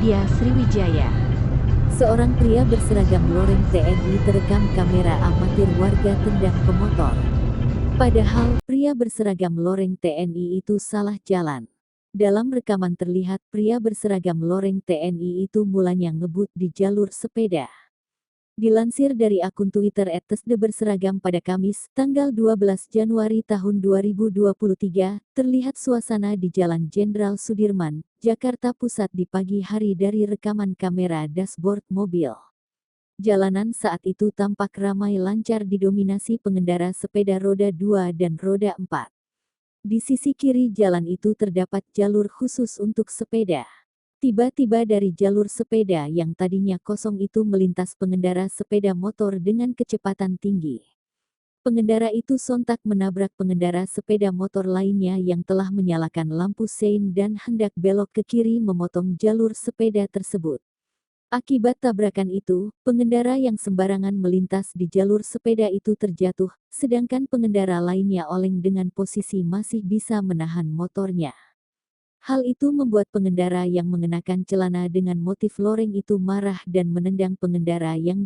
Media Sriwijaya. Seorang pria berseragam loreng TNI terekam kamera amatir warga tendang pemotor. Padahal, pria berseragam loreng TNI itu salah jalan. Dalam rekaman terlihat pria berseragam loreng TNI itu mulanya ngebut di jalur sepeda. Dilansir dari akun Twitter @tesdeberseragam pada Kamis, tanggal 12 Januari tahun 2023, terlihat suasana di Jalan Jenderal Sudirman, Jakarta Pusat di pagi hari dari rekaman kamera dashboard mobil. Jalanan saat itu tampak ramai lancar didominasi pengendara sepeda roda 2 dan roda 4. Di sisi kiri jalan itu terdapat jalur khusus untuk sepeda. Tiba-tiba dari jalur sepeda yang tadinya kosong itu melintas pengendara sepeda motor dengan kecepatan tinggi. Pengendara itu sontak menabrak pengendara sepeda motor lainnya yang telah menyalakan lampu sein dan hendak belok ke kiri memotong jalur sepeda tersebut. Akibat tabrakan itu, pengendara yang sembarangan melintas di jalur sepeda itu terjatuh, sedangkan pengendara lainnya oleng dengan posisi masih bisa menahan motornya. Hal itu membuat pengendara yang mengenakan celana dengan motif loreng itu marah dan menendang pengendara yang